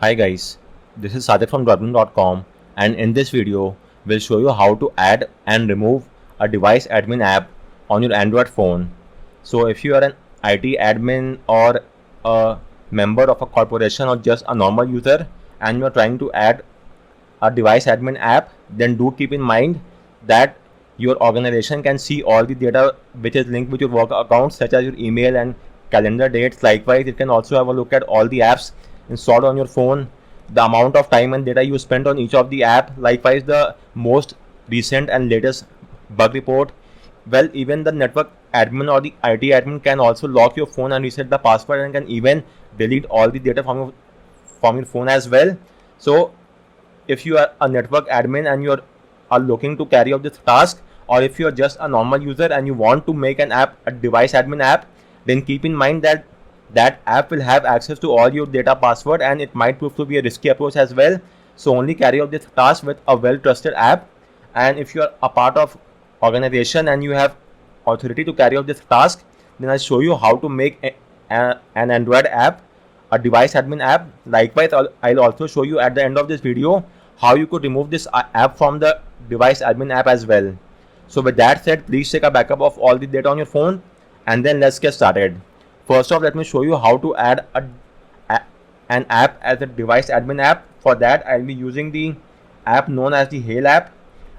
Hi guys, this is Sadik from Dublin.com, and in this video we'll show you how to add and remove a device admin app on your Android phone. So if you are an IT admin or a member of a corporation or just a normal user and you are trying to add a device admin app, then do keep in mind that your organization can see all the data which is linked with your work accounts, such as your email and calendar dates. Likewise, it can also have a look at all the apps installed on your phone, the amount of time and data you spent on each of the app. Likewise, the most recent and latest bug report. Well, even the network admin or the IT admin can also lock your phone and reset the password, and can even delete all the data from your phone as well. So if you are a network admin and you are looking to carry out this task, or if you are just a normal user and you want to make an app, a device admin app, then keep in mind that that app will have access to all your data password, and it might prove to be a risky approach as well. So only carry out this task with a well trusted app. And if you are a part of organization and you have authority to carry out this task, then I'll show you how to make an Android app, a device admin app. Likewise, I'll also show you at the end of this video how you could remove this app from the device admin app as well. So with that said, please take a backup of all the data on your phone, and then let's get started. First off, let me show you how to add an app as a device admin app. For that, I'll be using the app known as the Hail app.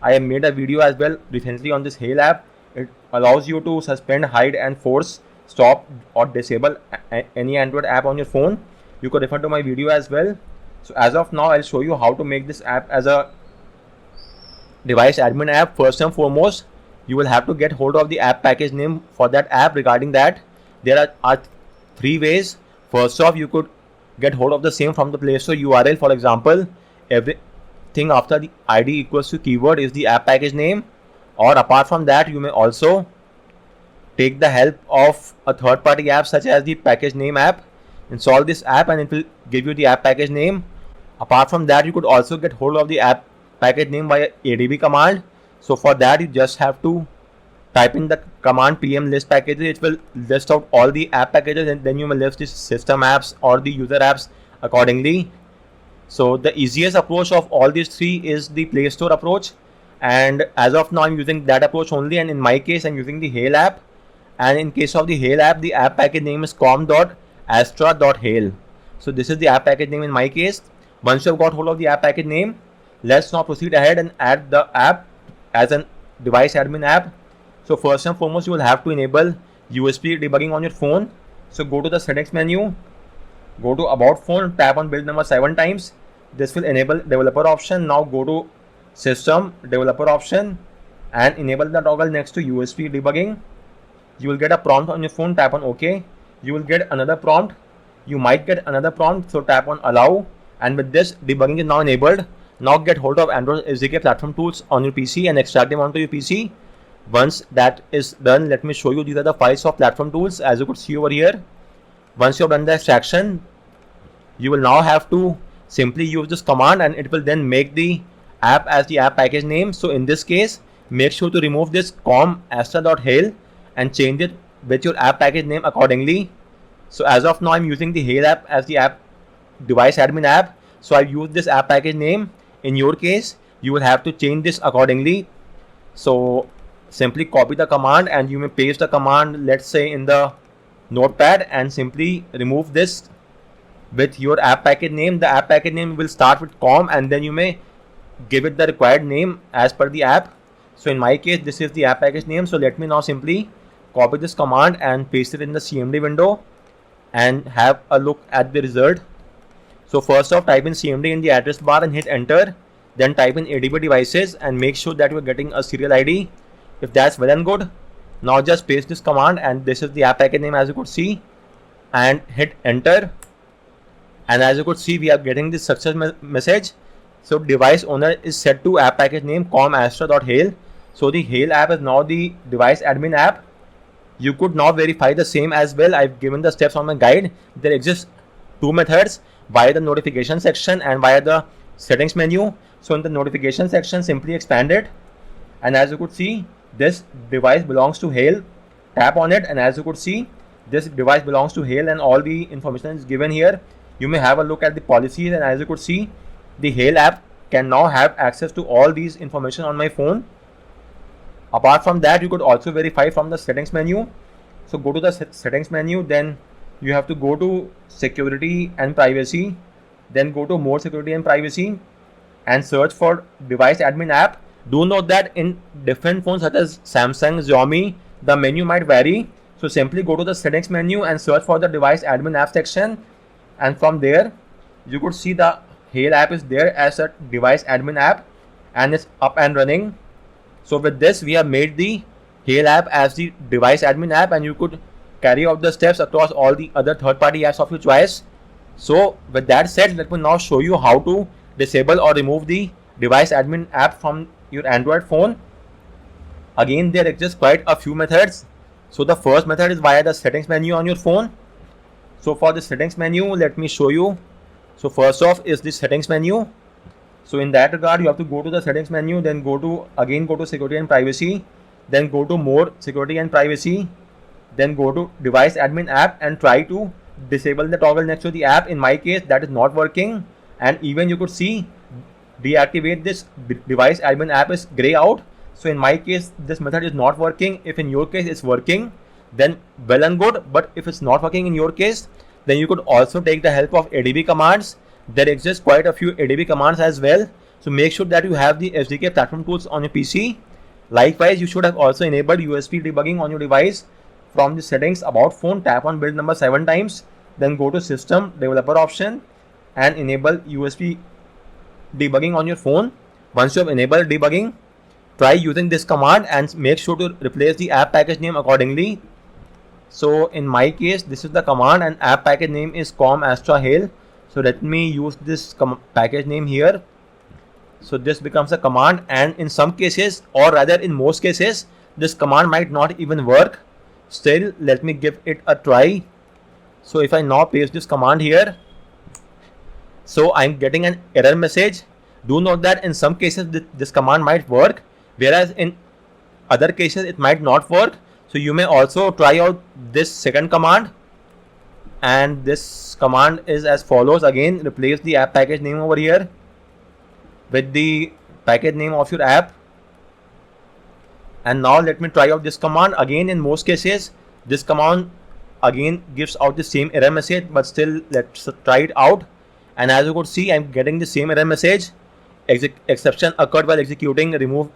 I have made a video as well recently on this Hail app. It allows you to suspend, hide and force, stop or disable any Android app on your phone. You could refer to my video as well. So as of now, I'll show you how to make this app as a device admin app. First and foremost, you will have to get hold of the app package name for that app. Regarding that, there are three ways. First off, you could get hold of the same from the Play Store URL. For example, everything after the ID equals to keyword is the app package name. Or apart from that, you may also take the help of a third-party app such as the package name app. Install this app and it will give you the app package name. Apart from that, you could also get hold of the app package name via ADB command. So for that, you just have to type in the command pm list packages. It will list out all the app packages, and then you may list the system apps or the user apps accordingly. So the easiest approach of all these three is the Play Store approach, and as of now I'm using that approach only. And in my case, I'm using the Hail app, and in case of the Hail app, the app package name is com.astra.hail. So this is the app package name in my case. Once you have got hold of the app package name, let's now proceed ahead and add the app as a device admin app. So first and foremost, you will have to enable USB debugging on your phone. So go to the settings menu, go to about phone, tap on build number 7 times. This will enable developer option. Now go to system developer option and enable the toggle next to USB debugging. You will get a prompt on your phone, tap on OK. You will get another prompt. You might get another prompt, so tap on allow. And with this, debugging is now enabled. Now get hold of Android SDK platform tools on your PC and extract them onto your PC. Once that is done, let me show you these are the files of platform tools, as you could see over here. Once you have done the extraction, you will now have to simply use this command, and it will then make the app as the app package name. So in this case, make sure to remove this com.astra.hail and change it with your app package name accordingly. So as of now, I'm using the Hail app as the app device admin app, so I use this app package name. In your case, you will have to change this accordingly. So simply copy the command and you may paste the command, let's say in the notepad, and simply remove this with your app package name. The app package name will start with com, and then you may give it the required name as per the app. So in my case, this is the app package name. So let me now simply copy this command and paste it in the CMD window and have a look at the result. So first off, type in CMD in the address bar and hit enter. Then type in ADB devices and make sure that you are getting a serial ID. If that's well and good, now just paste this command, and this is the app package name as you could see, and hit enter. And as you could see, we are getting this success message. So device owner is set to app package name com.astra.hail. So the Hail app is now the device admin app. You could now verify the same as well. I've given the steps on my guide. There exist two methods, via the notification section and via the settings menu. So in the notification section, simply expand it, and as you could see, this device belongs to Hail. Tap on it, and as you could see, this device belongs to Hail, and all the information is given here. you may have a look at the policies, and as you could see, the Hail app can now have access to all these information on my phone. Apart from that, you could also verify from the settings menu. So go to the settings menu, then you have to go to security and privacy, then go to more security and privacy and search for device admin app. Do note that in different phones such as Samsung, Xiaomi, the menu might vary. So simply go to the settings menu and search for the device admin app section, and from there you could see the Hail app is there as a device admin app and it's up and running. So with this, we have made the Hail app as the device admin app, and you could carry out the steps across all the other third-party apps of your choice. So with that said, let me now show you how to disable or remove the device admin app from your Android phone. Again, there exist quite a few methods. So the first method is via the settings menu on your phone. So for the settings menu, let me show you. So first off is the settings menu. So in that regard, you have to go to the settings menu, then go to security and privacy, then go to more security and privacy, then go to device admin app and try to disable the toggle next to the app. In my case, that is not working, and even you could see deactivate this device admin app is gray out. So in my case, this method is not working. If in your case it's working, then well and good, but if it's not working in your case, then you could also take the help of ADB commands. There exist quite a few ADB commands as well. So make sure that you have the SDK platform tools on your PC. Likewise, you should have also enabled USB debugging on your device. From the settings about phone, tap on build number 7 times, then go to system developer option and enable USB debugging on your phone. Once you have enabled debugging, try using this command and make sure to replace the app package name accordingly. So in my case, this is the command and app package name is Com Astra Hail. So let me use this package name here. So this becomes a command, and in some cases, or rather in most cases, this command might not even work. Still, let me give it a try. So if I now paste this command here, so I'm getting an error message. Do note that in some cases this command might work, whereas in other cases it might not work. So you may also try out this second command, and this command is as follows. Again, replace the app package name over here with the package name of your app. And now let me try out this command. Again, in most cases, this command again gives out the same error message, but still let's try it out. And as you could see, I'm getting the same error message. Exception occurred while executing remove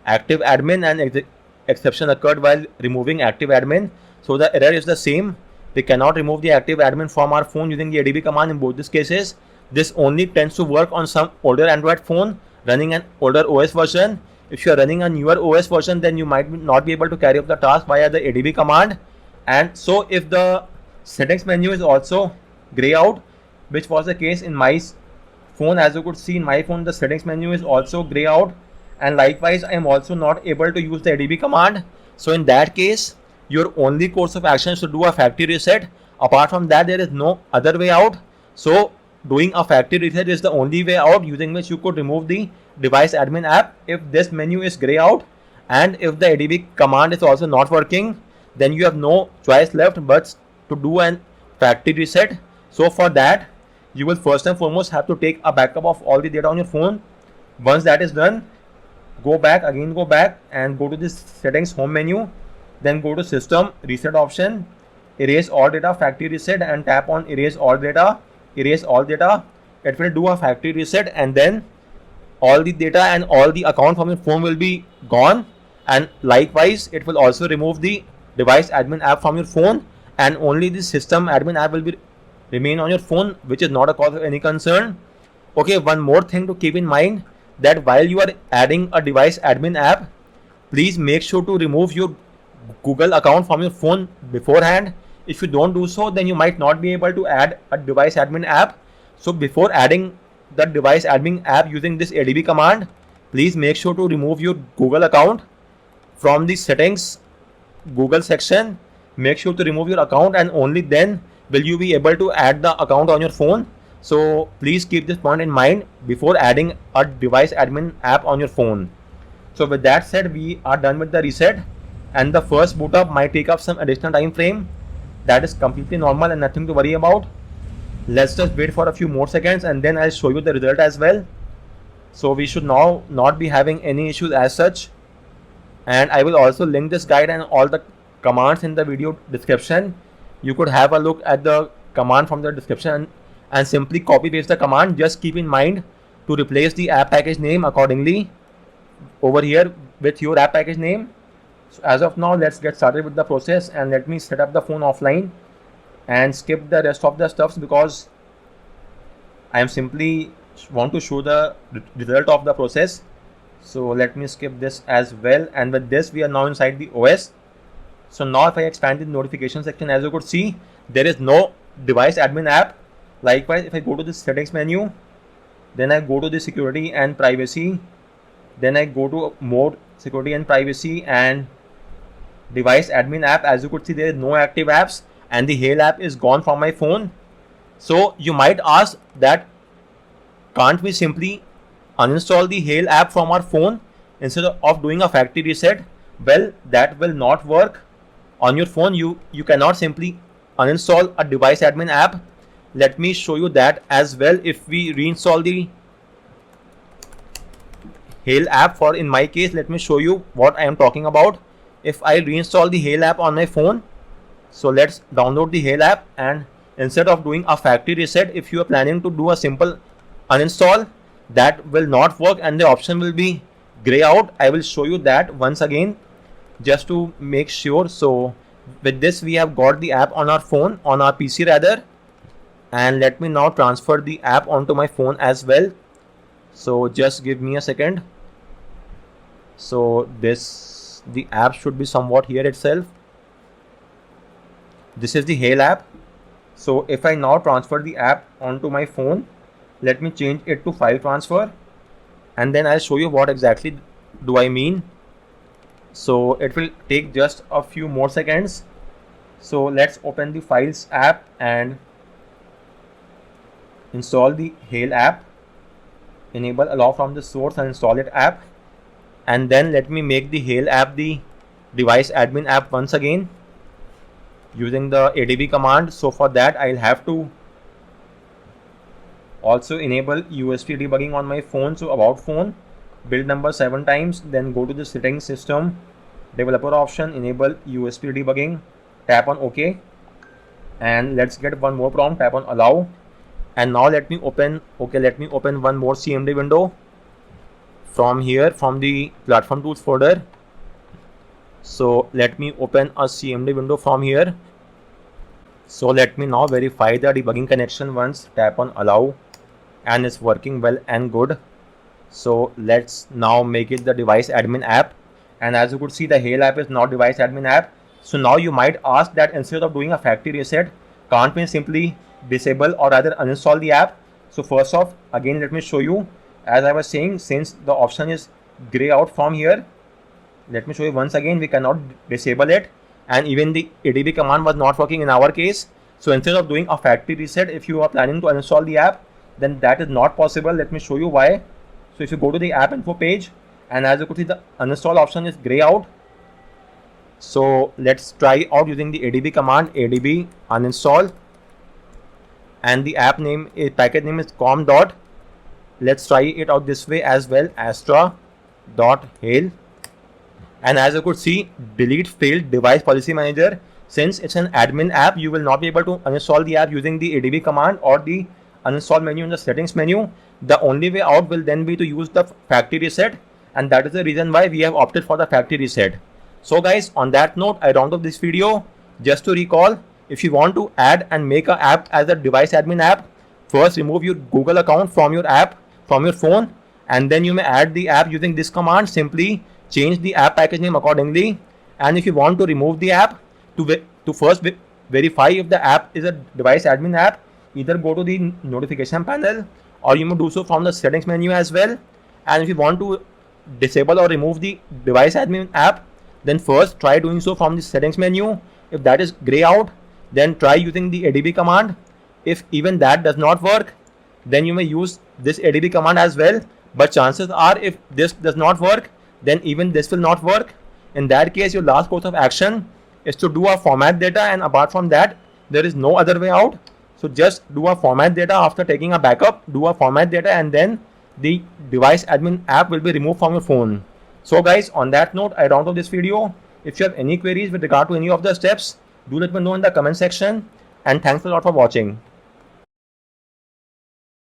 active admin, and exception occurred while removing active admin. So the error is the same. We cannot remove the active admin from our phone using the ADB command in both these cases. This only tends to work on some older Android phone running an older OS version. If you are running a newer OS version, then you might not be able to carry out the task via the ADB command. And so if the settings menu is also gray out, which was the case in my phone, as you could see in my phone, the settings menu is also gray out, and likewise I am also not able to use the ADB command. So in that case, your only course of action is to do a factory reset. Apart from that, there is no other way out. So doing a factory reset is the only way out, using which you could remove the device admin app if this menu is gray out, and if the ADB command is also not working, then you have no choice left but to do an factory reset. So for that, you will first and foremost have to take a backup of all the data on your phone. Once that is done, go back and go to this settings home menu, then go to system reset option, erase all data, factory reset, and tap on erase all data. It will do a factory reset, and then all the data and all the account from your phone will be gone, and likewise it will also remove the device admin app from your phone, and only the system admin app will remain on your phone, which is not a cause of any concern. Okay, one more thing to keep in mind, that while you are adding a device admin app, please make sure to remove your Google account from your phone beforehand. If you don't do so, then you might not be able to add a device admin app. So before adding the device admin app using this ADB command, please make sure to remove your Google account from the settings Google section. Make sure to remove your account, and only then will you be able to add the account on your phone. So please keep this point in mind before adding a device admin app on your phone. So with that said, we are done with the reset, and the first boot up might take up some additional time frame. That is completely normal and nothing to worry about. Let's just wait for a few more seconds and then I'll show you the result as well. So we should now not be having any issues as such, and I will also link this guide and all the commands in the video description. You could have a look at the command from the description and simply copy paste the command. Just keep in mind to replace the app package name accordingly over here with your app package name. So as of now, let's get started with the process, and let me set up the phone offline and skip the rest of the stuffs because I am simply want to show the result of the process. So let me skip this as well, and with this we are now inside the OS. So now if I expand the notification section, as you could see, there is no device admin app. Likewise, if I go to the settings menu, then I go to the security and privacy, then I go to more security and privacy and device admin app. As you could see, there is no active apps and the Hail app is gone from my phone. So you might ask that can't we simply uninstall the Hail app from our phone instead of doing a factory reset? Well, that will not work. On your phone, you cannot simply uninstall a device admin app. Let me show you that as well. If we reinstall the Hail app, for in my case, let me show you what I am talking about. If I reinstall the Hail app on my phone, so let's download the Hail app, and instead of doing a factory reset, if you are planning to do a simple uninstall, that will not work and the option will be gray out. I will show you that once again just to make sure. So with this we have got the app on our phone, on our PC rather, and let me now transfer the app onto my phone as well. So just give me a second. So the app should be somewhat here itself. This is the Hail app. So if I now transfer the app onto my phone, let me change it to file transfer, and then I'll show you what exactly do I mean. So it will take just a few more seconds. So let's open the Files app and install the Hail app. Enable allow from the source and install it app, and then let me make the Hail app the device admin app once again using the ADB command. So for that I'll have to also enable USB debugging on my phone. So about phone, build number 7 times, then go to the settings, system, developer option, enable USB debugging, tap on OK, and let's get one more prompt, tap on allow. And now let me open one more CMD window from here, from the platform tools folder. So let me open a CMD window from here. So let me now verify the debugging connection once, tap on allow, and it's working well and good. So let's now make it the device admin app, and as you could see, the Hail app is now device admin app. So now you might ask that instead of doing a factory reset, can't we simply disable or rather uninstall the app? So first off, again let me show you. As I was saying, since the option is gray out from here, let me show you once again. We cannot disable it, and even the ADB command was not working in our case. So instead of doing a factory reset, if you are planning to uninstall the app, then that is not possible. Let me show you why. So if you go to the app info page, and as you could see, the uninstall option is gray out. So let's try out using the ADB command, ADB uninstall, and the app name is, package name is com dot. Let's try it out this way as well, astra.hail. And as you could see, delete failed device policy manager. Since it's an admin app, you will not be able to uninstall the app using the ADB command or the uninstall menu in the settings menu. The only way out will then be to use the factory reset, and that is the reason why we have opted for the factory reset. So guys, on that note, I round up this video. Just to recall, if you want to add and make an app as a device admin app, first remove your Google account from your app, from your phone, and then you may add the app using this command. Simply change the app package name accordingly. And if you want to remove the app, to first verify if the app is a device admin app, either go to the notification panel or you may do so from the settings menu as well. And if you want to disable or remove the device admin app, then first try doing so from the settings menu. If that is gray out, then try using the ADB command. If even that does not work, then you may use this ADB command as well. But chances are, if this does not work, then even this will not work. In that case, your last course of action is to do a format data, and apart from that, there is no other way out. So just do a format data after taking a backup, do a format data, and then the device admin app will be removed from your phone. So guys, on that note, I round off this video. If you have any queries with regard to any of the steps, do let me know in the comment section, and thanks a lot for watching.